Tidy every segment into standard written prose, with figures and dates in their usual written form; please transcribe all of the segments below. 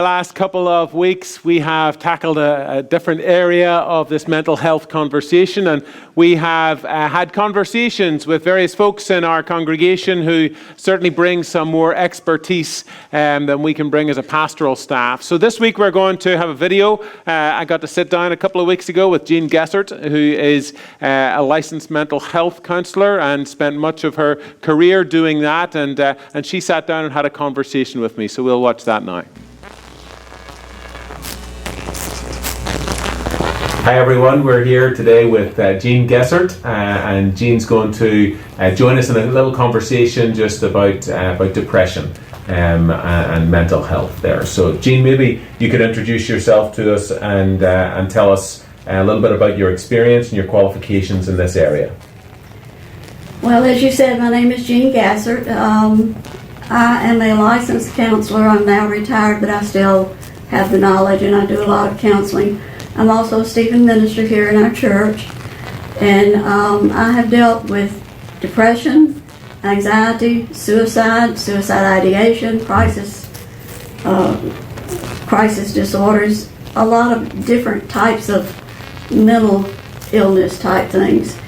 The last couple of weeks we have tackled a different area of this mental health conversation, and we have had conversations with various folks in our congregation who certainly bring some more expertise than we can bring as a pastoral staff. So this week we're going to have a video. I got to sit down a couple of weeks ago with Jean Gessert, who is a licensed mental health counsellor and spent much of her career doing that, and she sat down and had a conversation with me. So we'll watch that now. Hi everyone, we're here today with Jean Gessert, and Jean's going to join us in a little conversation just about depression and mental health there. So Jean, maybe you could introduce yourself to us and tell us a little bit about your experience and your qualifications in this area. Well, as you said, my name is Jean Gessert. I am a licensed counselor. I'm now retired, but I still have the knowledge and I do a lot of counseling. I'm also a Stephen minister here in our church, and I have dealt with depression, anxiety, suicide ideation, crisis disorders, a lot of different types of mental illness type things.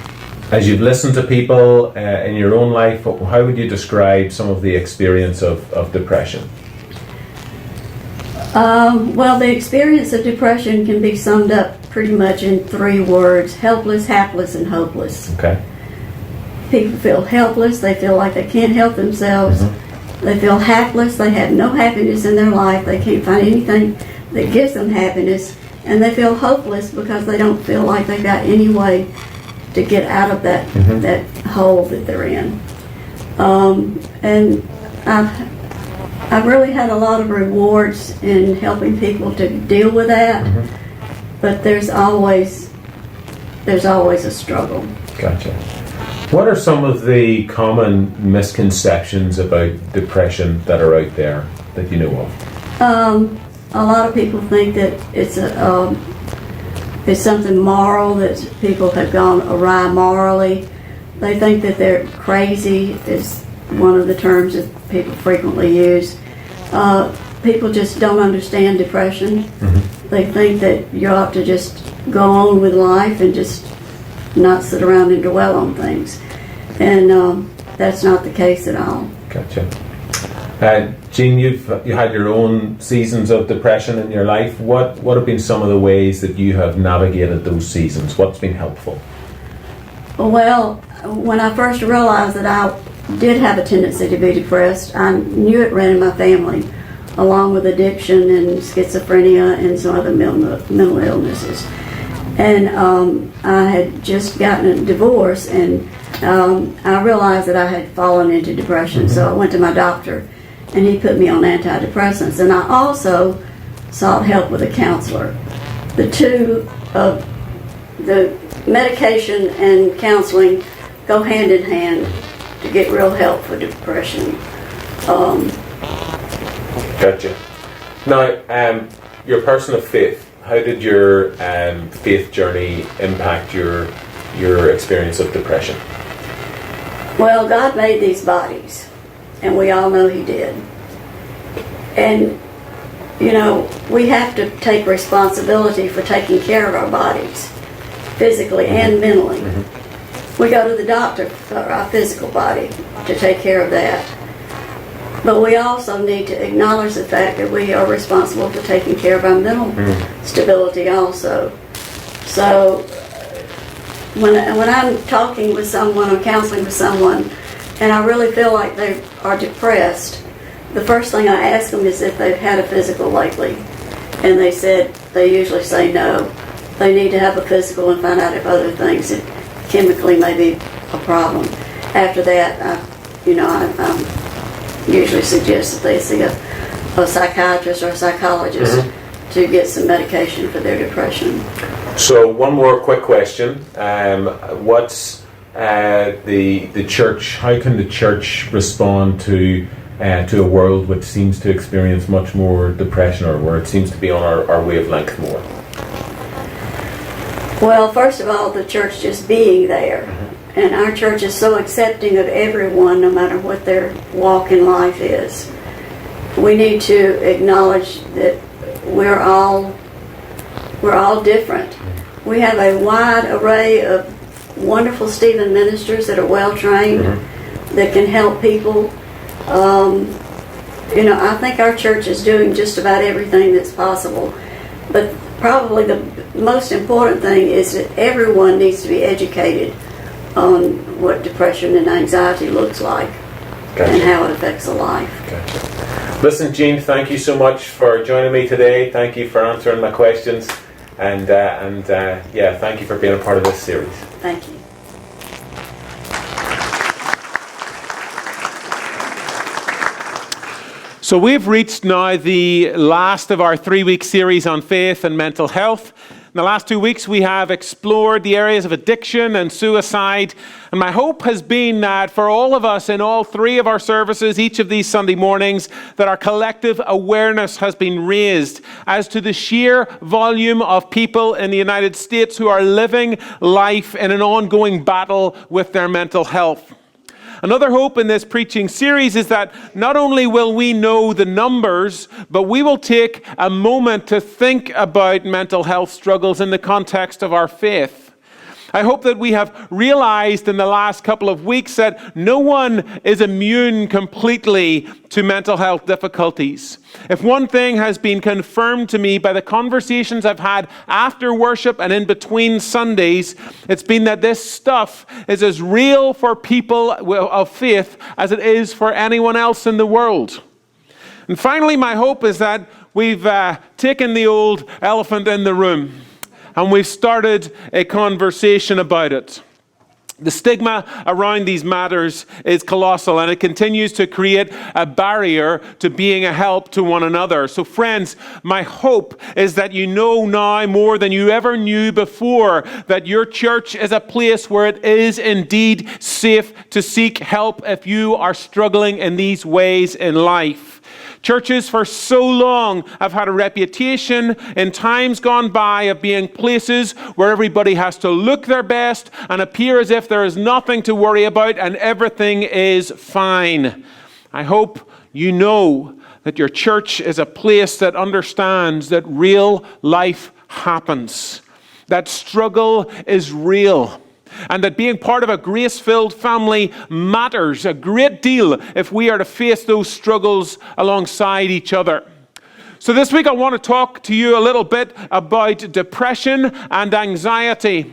As you've listened to people in your own life, how would you describe some of the experience of depression? Well, the experience of depression can be summed up pretty much in 3 words: helpless, hapless, and hopeless. Okay. People feel helpless, they feel like they can't help themselves. Mm-hmm. They feel hapless, they have no happiness in their life, they can't find anything that gives them happiness, and they feel hopeless because they don't feel like they've got any way to get out of that, mm-hmm. that hole that they're in. And I've really had a lot of rewards in helping people to deal with that, mm-hmm. but there's always a struggle. Gotcha. What are some of the common misconceptions about depression that are out there that you know of? A lot of people think that it's something moral, that people have gone awry morally. They think that they're crazy is one of the terms that people frequently use. People just don't understand depression. Mm-hmm. They think that you ought to just go on with life and just not sit around and dwell on things. And that's not the case at all. Gotcha. Jean, you had your own seasons of depression in your life. What have been some of the ways that you have navigated those seasons? What's been helpful? Well, when I first realized that I did have a tendency to be depressed, I knew it ran in my family, along with addiction and schizophrenia and some other mental illnesses. And I had just gotten a divorce, and I realized that I had fallen into depression. Mm-hmm. So I went to my doctor, and he put me on antidepressants. And I also sought help with a counselor. The two of the medication and counseling go hand in hand to get real help for depression. Gotcha. Now, you're a person of faith. How did your faith journey impact your experience of depression? Well, God made these bodies, and we all know He did. And, you know, we have to take responsibility for taking care of our bodies, physically and mentally. Mm-hmm. We go to the doctor for our physical body to take care of that. But we also need to acknowledge the fact that we are responsible for taking care of our mental stability also. So when I'm talking with someone or counseling with someone and I really feel like they are depressed, the first thing I ask them is if they've had a physical lately. And they usually say no. They need to have a physical and find out if other things that chemically may be a problem. After that, I usually suggest that they see a psychiatrist or a psychologist mm-hmm. to get some medication for their depression. So one more quick question. What's the church, how can the church respond to a world which seems to experience much more depression, or where it seems to be on our wavelength more? Well, first of all, the church just being there. Mm-hmm. And our church is so accepting of everyone, no matter what their walk in life is. we need to acknowledge that we're all different. We have a wide array of wonderful Stephen ministers that are well trained, that can help people. I think our church is doing just about everything that's possible. But probably the most important thing is that everyone needs to be educated on what depression and anxiety looks like. Gotcha. And how it affects a life. Gotcha. Listen, Jean, thank you so much for joining me today. Thank you for answering my questions. And thank you for being a part of this series. Thank you. So we've reached now the last of our 3-week series on faith and mental health. In the last 2 weeks, we have explored the areas of addiction and suicide. And my hope has been that for all of us in all 3 of our services, each of these Sunday mornings, that our collective awareness has been raised as to the sheer volume of people in the United States who are living life in an ongoing battle with their mental health. Another hope in this preaching series is that not only will we know the numbers, but we will take a moment to think about mental health struggles in the context of our faith. I hope that we have realized in the last couple of weeks that no one is immune completely to mental health difficulties. If one thing has been confirmed to me by the conversations I've had after worship and in between Sundays, it's been that this stuff is as real for people of faith as it is for anyone else in the world. And finally, my hope is that we've taken the old elephant in the room and we've started a conversation about it. The stigma around these matters is colossal, and it continues to create a barrier to being a help to one another. So friends, my hope is that you know now more than you ever knew before that your church is a place where it is indeed safe to seek help if you are struggling in these ways in life. Churches for so long have had a reputation in times gone by of being places where everybody has to look their best and appear as if there is nothing to worry about and everything is fine. I hope you know that your church is a place that understands that real life happens, that struggle is real, and that being part of a grace-filled family matters a great deal if we are to face those struggles alongside each other. So this week I want to talk to you a little bit about depression and anxiety.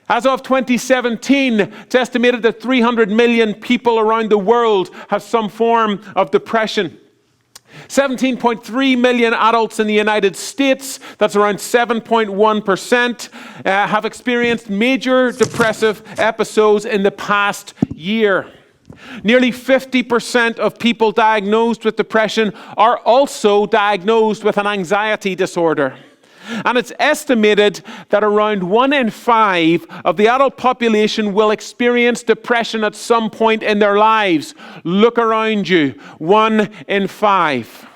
As of 2017, it's estimated that 300 million people around the world have some form of depression. 17.3 million adults in the United States, that's around 7.1%, have experienced major depressive episodes in the past year. Nearly 50% of people diagnosed with depression are also diagnosed with an anxiety disorder. And it's estimated that around 1 in 5 of the adult population will experience depression at some point in their lives. Look around you, 1 in 5.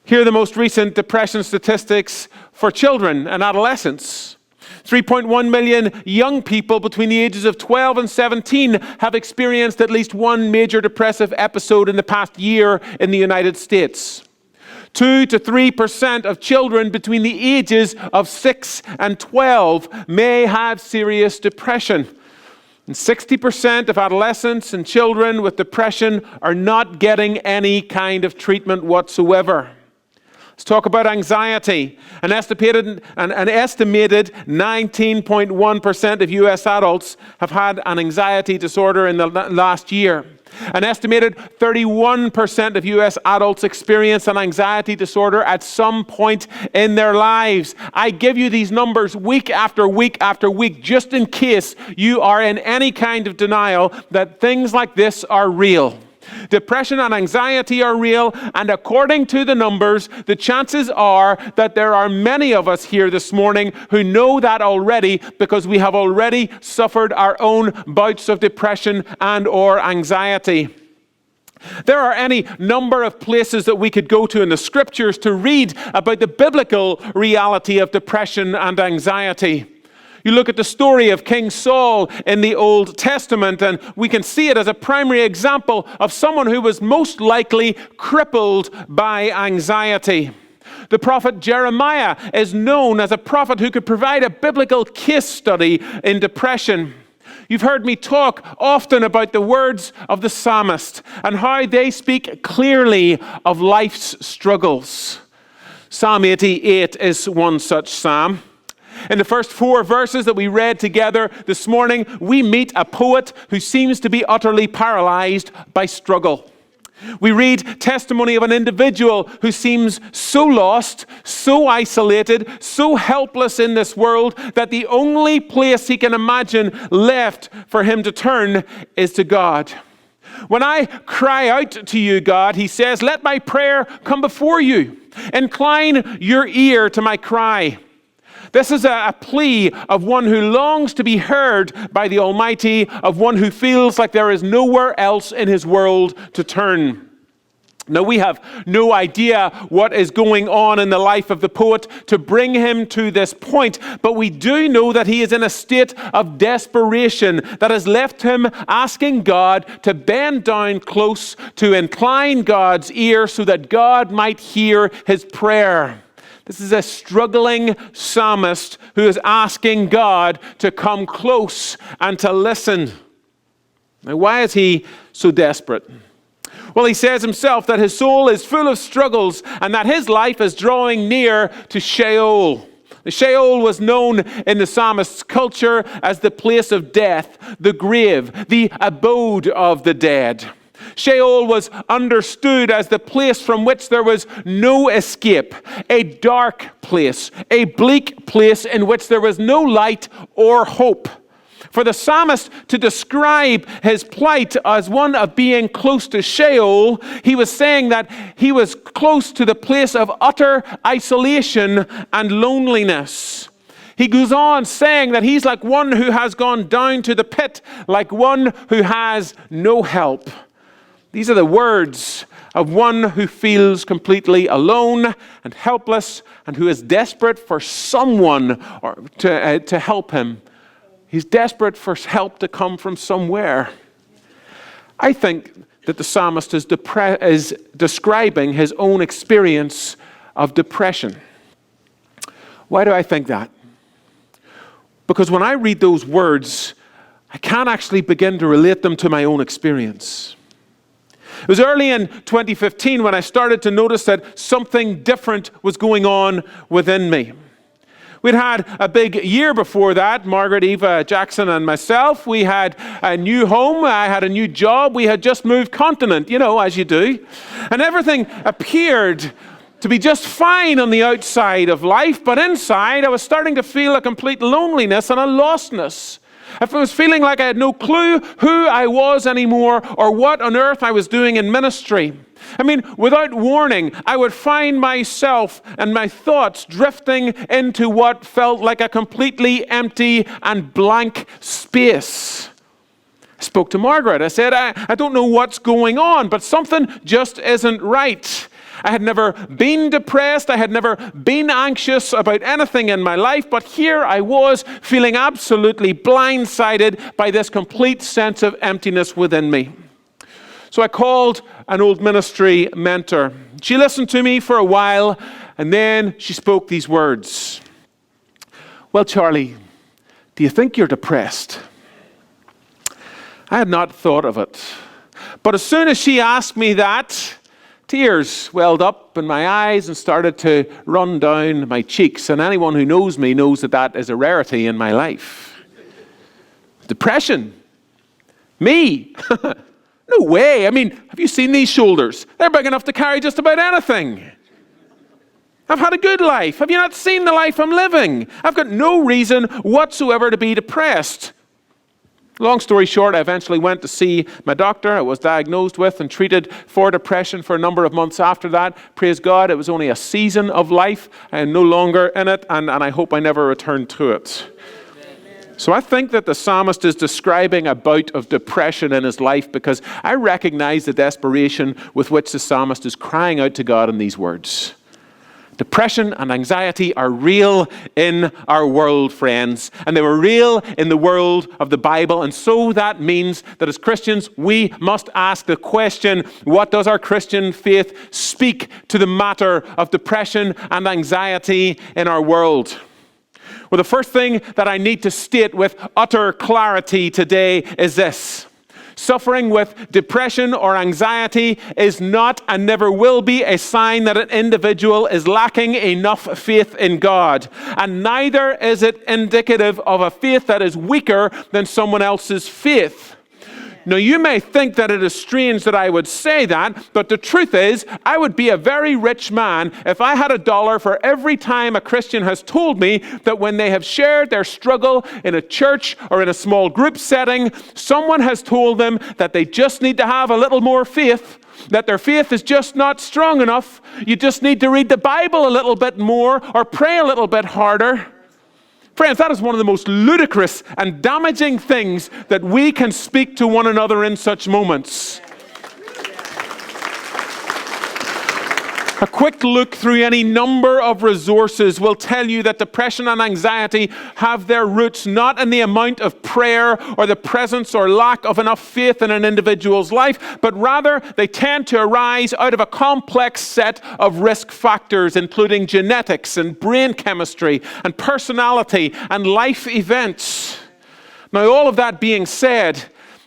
Here are the most recent depression statistics for children and adolescents. 3.1 million young people between the ages of 12 and 17 have experienced at least one major depressive episode in the past year in the United States. 2 to 3% of children between the ages of 6 and 12 may have serious depression. And 60% of adolescents and children with depression are not getting any kind of treatment whatsoever. Let's talk about anxiety. An estimated 19.1% of US adults have had an anxiety disorder in the last year. An estimated 31% of US adults experience an anxiety disorder at some point in their lives. I give you these numbers week after week after week, just in case you are in any kind of denial that things like this are real. Depression and anxiety are real, and according to the numbers, the chances are that there are many of us here this morning who know that already because we have already suffered our own bouts of depression and or anxiety. There are any number of places that we could go to in the scriptures to read about the biblical reality of depression and anxiety. You look at the story of King Saul in the Old Testament, and we can see it as a primary example of someone who was most likely crippled by anxiety. The prophet Jeremiah is known as a prophet who could provide a biblical case study in depression. You've heard me talk often about the words of the psalmist and how they speak clearly of life's struggles. Psalm 88 is one such psalm. In the first 4 verses that we read together this morning, we meet a poet who seems to be utterly paralyzed by struggle. We read testimony of an individual who seems so lost, so isolated, so helpless in this world that the only place he can imagine left for him to turn is to God. When I cry out to you, God, he says, let my prayer come before you. Incline your ear to my cry. This is a plea of one who longs to be heard by the Almighty, of one who feels like there is nowhere else in his world to turn. Now, we have no idea what is going on in the life of the poet to bring him to this point, but we do know that he is in a state of desperation that has left him asking God to bend down close, to incline God's ear so that God might hear his prayer. This is a struggling psalmist who is asking God to come close and to listen. Now, why is he so desperate? Well, he says himself that his soul is full of struggles and that his life is drawing near to Sheol. The Sheol was known in the psalmist's culture as the place of death, the grave, the abode of the dead. Sheol was understood as the place from which there was no escape, a dark place, a bleak place in which there was no light or hope. For the psalmist to describe his plight as one of being close to Sheol, he was saying that he was close to the place of utter isolation and loneliness. He goes on saying that he's like one who has gone down to the pit, like one who has no help. These are the words of one who feels completely alone and helpless and who is desperate for someone to help him. He's desperate for help to come from somewhere. I think that the psalmist is describing his own experience of depression. Why do I think that? Because when I read those words, I can't actually begin to relate them to my own experience. It was early in 2015 when I started to notice that something different was going on within me. We'd had a big year before that, Margaret, Eva, Jackson, and myself. We had a new home. I had a new job. We had just moved continent, as you do. And everything appeared to be just fine on the outside of life, but inside I was starting to feel a complete loneliness and a lostness. I was feeling like I had no clue who I was anymore or what on earth I was doing in ministry. Without warning, I would find myself and my thoughts drifting into what felt like a completely empty and blank space. I spoke to Margaret. I said, I don't know what's going on, but something just isn't right. I had never been depressed. I had never been anxious about anything in my life, but here I was feeling absolutely blindsided by this complete sense of emptiness within me. So I called an old ministry mentor. She listened to me for a while, and then she spoke these words. Well, Charlie, do you think you're depressed? I had not thought of it. But as soon as she asked me that, tears welled up in my eyes and started to run down my cheeks. And anyone who knows me knows that that is a rarity in my life. Depression? Me? No way. Have you seen these shoulders? They're big enough to carry just about anything. I've had a good life. Have you not seen the life I'm living? I've got no reason whatsoever to be depressed. Long story short, I eventually went to see my doctor. I was diagnosed with and treated for depression for a number of months after that. Praise God, it was only a season of life and no longer in it, and I hope I never return to it. So I think that the psalmist is describing a bout of depression in his life because I recognize the desperation with which the psalmist is crying out to God in these words. Depression and anxiety are real in our world, friends, and they were real in the world of the Bible. And so that means that as Christians, we must ask the question, what does our Christian faith speak to the matter of depression and anxiety in our world? Well, the first thing that I need to state with utter clarity today is this. Suffering with depression or anxiety is not and never will be a sign that an individual is lacking enough faith in God. And neither is it indicative of a faith that is weaker than someone else's faith. Now, you may think that it is strange that I would say that, but the truth is, I would be a very rich man if I had $1 for every time a Christian has told me that when they have shared their struggle in a church or in a small group setting, someone has told them that they just need to have a little more faith, that their faith is just not strong enough. You just need to read the Bible a little bit more or pray a little bit harder. Friends, that is one of the most ludicrous and damaging things that we can speak to one another in such moments. A quick look through any number of resources will tell you that depression and anxiety have their roots not in the amount of prayer or the presence or lack of enough faith in an individual's life, but rather they tend to arise out of a complex set of risk factors, including genetics and brain chemistry and personality and life events. Now, all of that being said,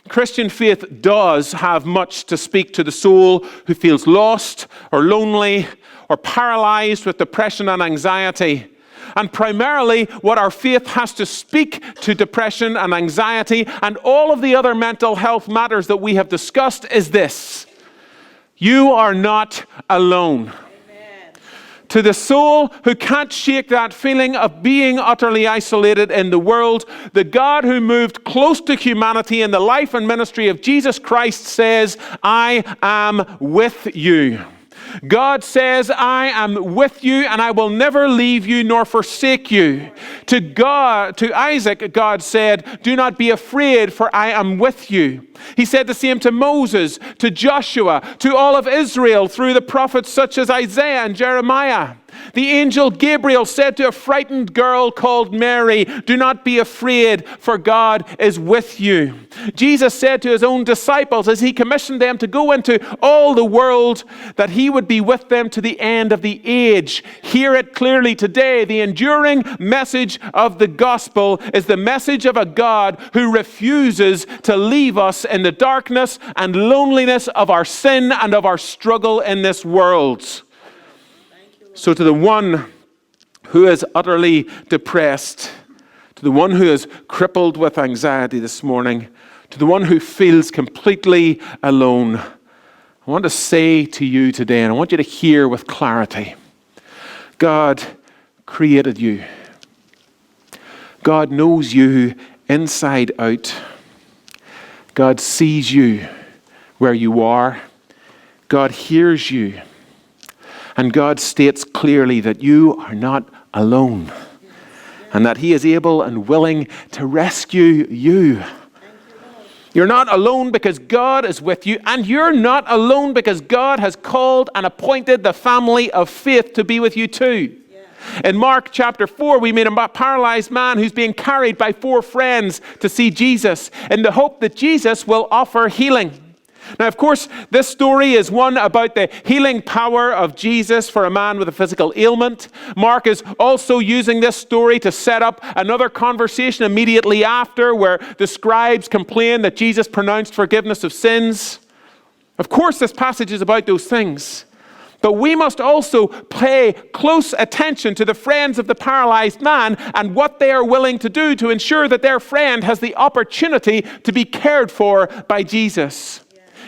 Christian faith does have much to speak to the soul who feels lost or lonely or paralyzed with depression and anxiety. And primarily, what our faith has to speak to depression and anxiety and all of the other mental health matters that we have discussed is this: you are not alone. To the soul who can't shake that feeling of being utterly isolated in the world, the God who moved close to humanity in the life and ministry of Jesus Christ says, I am with you. God says, I am with you and I will never leave you nor forsake you. To Isaac, God said, do not be afraid, for I am with you. He said the same to Moses, to Joshua, to all of Israel through the prophets such as Isaiah and Jeremiah. The angel Gabriel said to a frightened girl called Mary, do not be afraid, for God is with you. Jesus said to his own disciples as he commissioned them to go into all the world that he would be with them to the end of the age. Hear it clearly today. The enduring message of the gospel is the message of a God who refuses to leave us in the darkness and loneliness of our sin and of our struggle in this world. So to the one who is utterly depressed, to the one who is crippled with anxiety this morning, to the one who feels completely alone, I want to say to you today, and I want you to hear with clarity, God created you. God knows you inside out. God sees you where you are. God hears you. And God states clearly that you are not alone and that he is able and willing to rescue you. You're not alone because God is with you, and you're not alone because God has called and appointed the family of faith to be with you too. In Mark chapter 4, we meet a paralyzed man who's being carried by 4 friends to see Jesus in the hope that Jesus will offer healing. Now, of course, this story is one about the healing power of Jesus for a man with a physical ailment. Mark is also using this story to set up another conversation immediately after where the scribes complain that Jesus pronounced forgiveness of sins. Of course, this passage is about those things. But we must also pay close attention to the friends of the paralyzed man and what they are willing to do to ensure that their friend has the opportunity to be cared for by Jesus.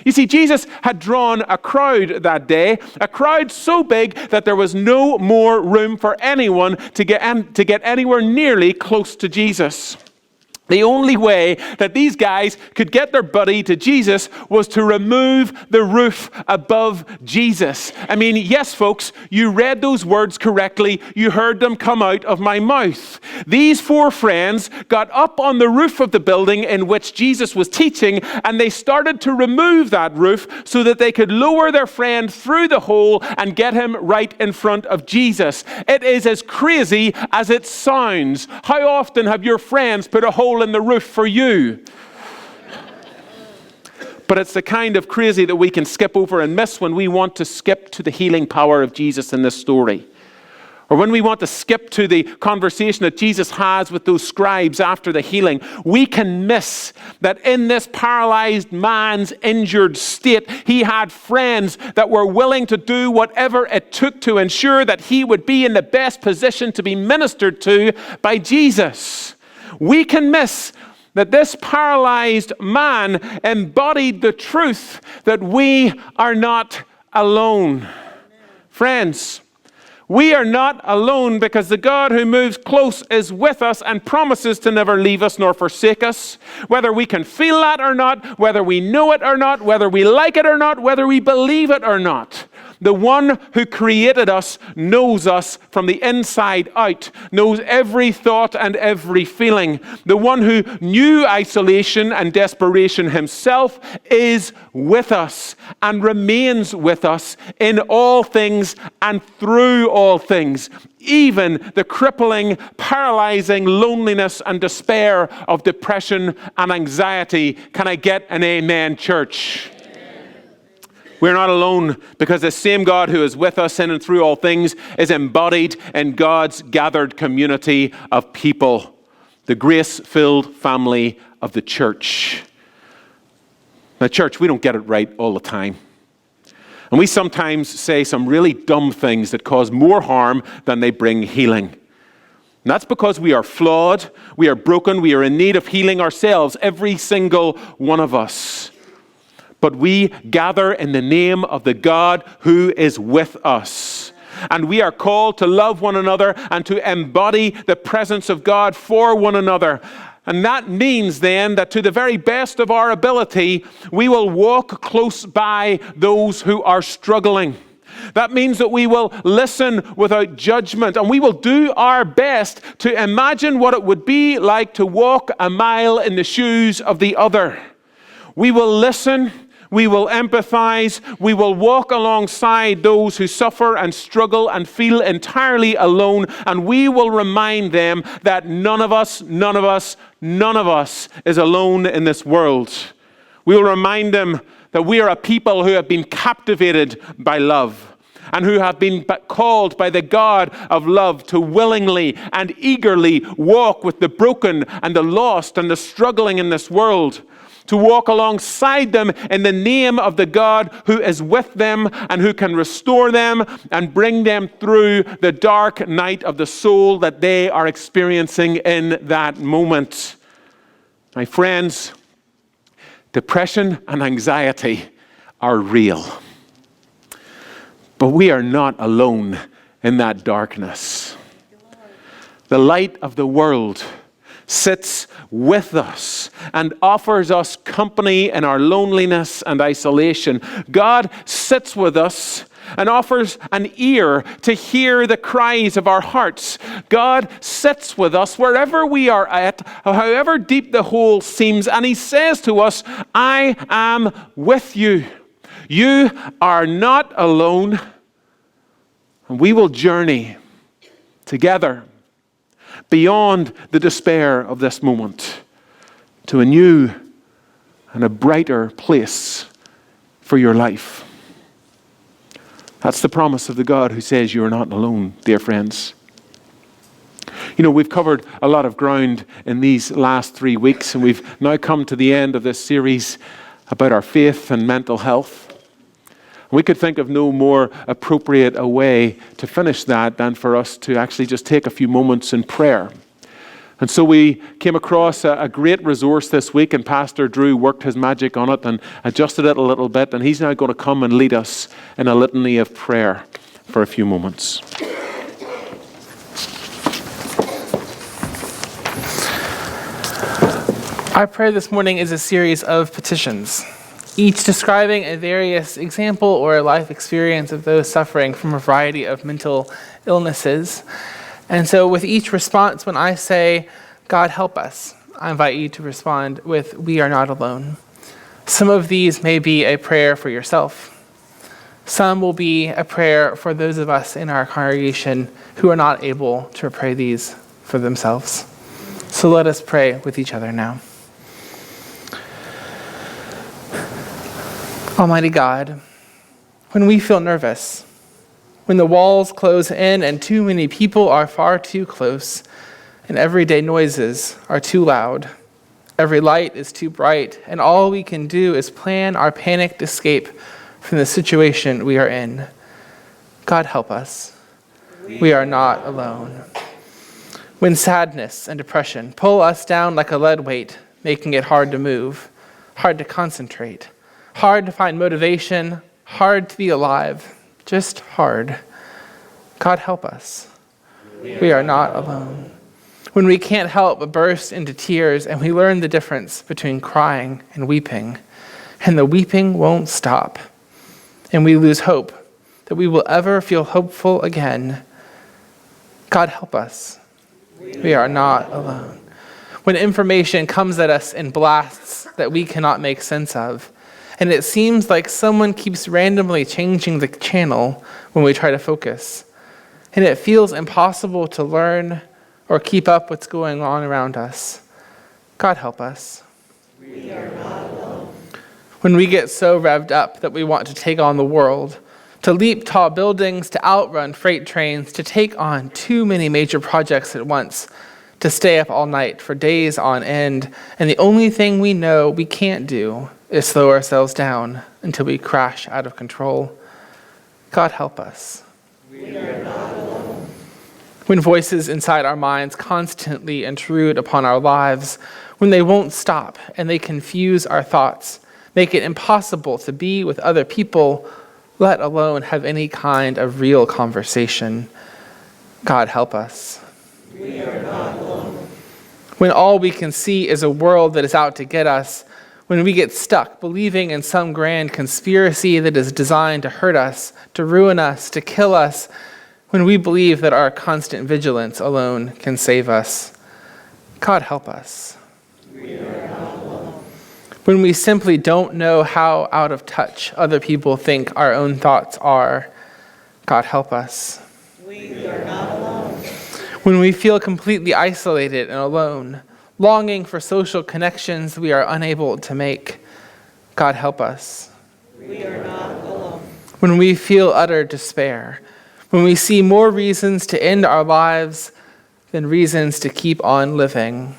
You see, Jesus had drawn a crowd that day, a crowd so big that there was no more room for anyone to get anywhere nearly close to Jesus. The only way that these guys could get their buddy to Jesus was to remove the roof above Jesus. I mean, yes, folks, you read those words correctly. You heard them come out of my mouth. These four friends got up on the roof of the building in which Jesus was teaching, and they started to remove that roof so that they could lower their friend through the hole and get him right in front of Jesus. It is as crazy as it sounds. How often have your friends put a hole in the roof for you? But it's the kind of crazy that we can skip over and miss when we want to skip to the healing power of Jesus in this story. Or when we want to skip to the conversation that Jesus has with those scribes after the healing, we can miss that in this paralyzed man's injured state, he had friends that were willing to do whatever it took to ensure that he would be in the best position to be ministered to by Jesus. We can miss that this paralyzed man embodied the truth that we are not alone. Friends, we are not alone because the God who moves close is with us and promises to never leave us nor forsake us. Whether we can feel that or not, whether we know it or not, whether we like it or not, whether we believe it or not. The one who created us knows us from the inside out, knows every thought and every feeling. The one who knew isolation and desperation himself is with us and remains with us in all things and through all things, even the crippling, paralyzing loneliness and despair of depression and anxiety. Can I get an amen, church? We're not alone because the same God who is with us in and through all things is embodied in God's gathered community of people, the grace-filled family of the church. Now, church, we don't get it right all the time. And we sometimes say some really dumb things that cause more harm than they bring healing. And that's because we are flawed, we are broken, we are in need of healing ourselves, every single one of us. But we gather in the name of the God who is with us. And we are called to love one another and to embody the presence of God for one another. And that means then that to the very best of our ability, we will walk close by those who are struggling. That means that we will listen without judgment, and we will do our best to imagine what it would be like to walk a mile in the shoes of the other. We will listen. We will empathize. We will walk alongside those who suffer and struggle and feel entirely alone. And we will remind them that none of us is alone in this world. We will remind them that we are a people who have been captivated by love and who have been called by the God of love to willingly and eagerly walk with the broken and the lost and the struggling in this world. To walk alongside them in the name of the God who is with them and who can restore them and bring them through the dark night of the soul that they are experiencing in that moment. My friends, depression and anxiety are real. But we are not alone in that darkness. The light of the world sits with us and offers us company in our loneliness and isolation. God sits with us and offers an ear to hear the cries of our hearts. God sits with us wherever we are at, however deep the hole seems, and he says to us, I am with you. You are not alone. And we will journey together beyond the despair of this moment to a new and a brighter place for your life. That's the promise of the God who says you are not alone, dear friends. You know, we've covered a lot of ground in these last 3 weeks, and we've now come to the end of this series about our faith and mental health. We could think of no more appropriate a way to finish that than for us to actually just take a few moments in prayer. And so we came across a great resource this week, and Pastor Drew worked his magic on it and adjusted it a little bit, and he's now going to come and lead us in a litany of prayer for a few moments. Our prayer this morning is a series of petitions, each describing a various example or a life experience of those suffering from a variety of mental illnesses. And so with each response, when I say, God help us, I invite you to respond with, we are not alone. Some of these may be a prayer for yourself. Some will be a prayer for those of us in our congregation who are not able to pray these for themselves. So let us pray with each other now. Almighty God, when we feel nervous, when the walls close in and too many people are far too close, and everyday noises are too loud, every light is too bright, and all we can do is plan our panicked escape from the situation we are in. God help us. We are not alone. When sadness and depression pull us down like a lead weight, making it hard to move, hard to concentrate, hard to find motivation, hard to be alive, just hard. God help us. We are not alone. When we can't help but burst into tears and we learn the difference between crying and weeping, and the weeping won't stop, and we lose hope that we will ever feel hopeful again, God help us. We are not alone. When information comes at us in blasts that we cannot make sense of, and it seems like someone keeps randomly changing the channel when we try to focus, and it feels impossible to learn or keep up what's going on around us, God help us. We are not alone. When we get so revved up that we want to take on the world, to leap tall buildings, to outrun freight trains, to take on too many major projects at once, to stay up all night for days on end, and the only thing we know we can't do is slow ourselves down until we crash out of control. God help us. We are not alone. When voices inside our minds constantly intrude upon our lives, when they won't stop and they confuse our thoughts, make it impossible to be with other people, let alone have any kind of real conversation. God help us. We are not alone. When all we can see is a world that is out to get us, when we get stuck believing in some grand conspiracy that is designed to hurt us, to ruin us, to kill us, when we believe that our constant vigilance alone can save us, God help us. We are not alone. When we simply don't know how out of touch other people think our own thoughts are, God help us. We are not alone. When we feel completely isolated and alone, longing for social connections we are unable to make, God help us. We are not alone. When we feel utter despair, when we see more reasons to end our lives than reasons to keep on living,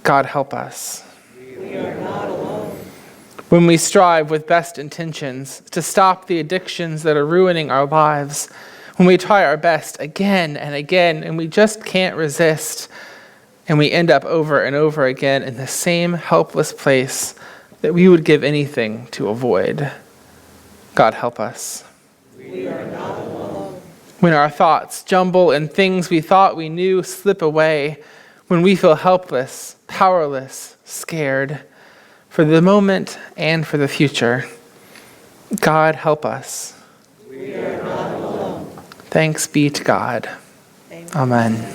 God help us. We are not alone. When we strive with best intentions to stop the addictions that are ruining our lives, when we try our best again and again and we just can't resist, and we end up over and over again in the same helpless place that we would give anything to avoid, God help us. We are not alone. When our thoughts jumble and things we thought we knew slip away, when we feel helpless, powerless, scared, for the moment and for the future, God help us. We are not alone. Thanks be to God. Amen.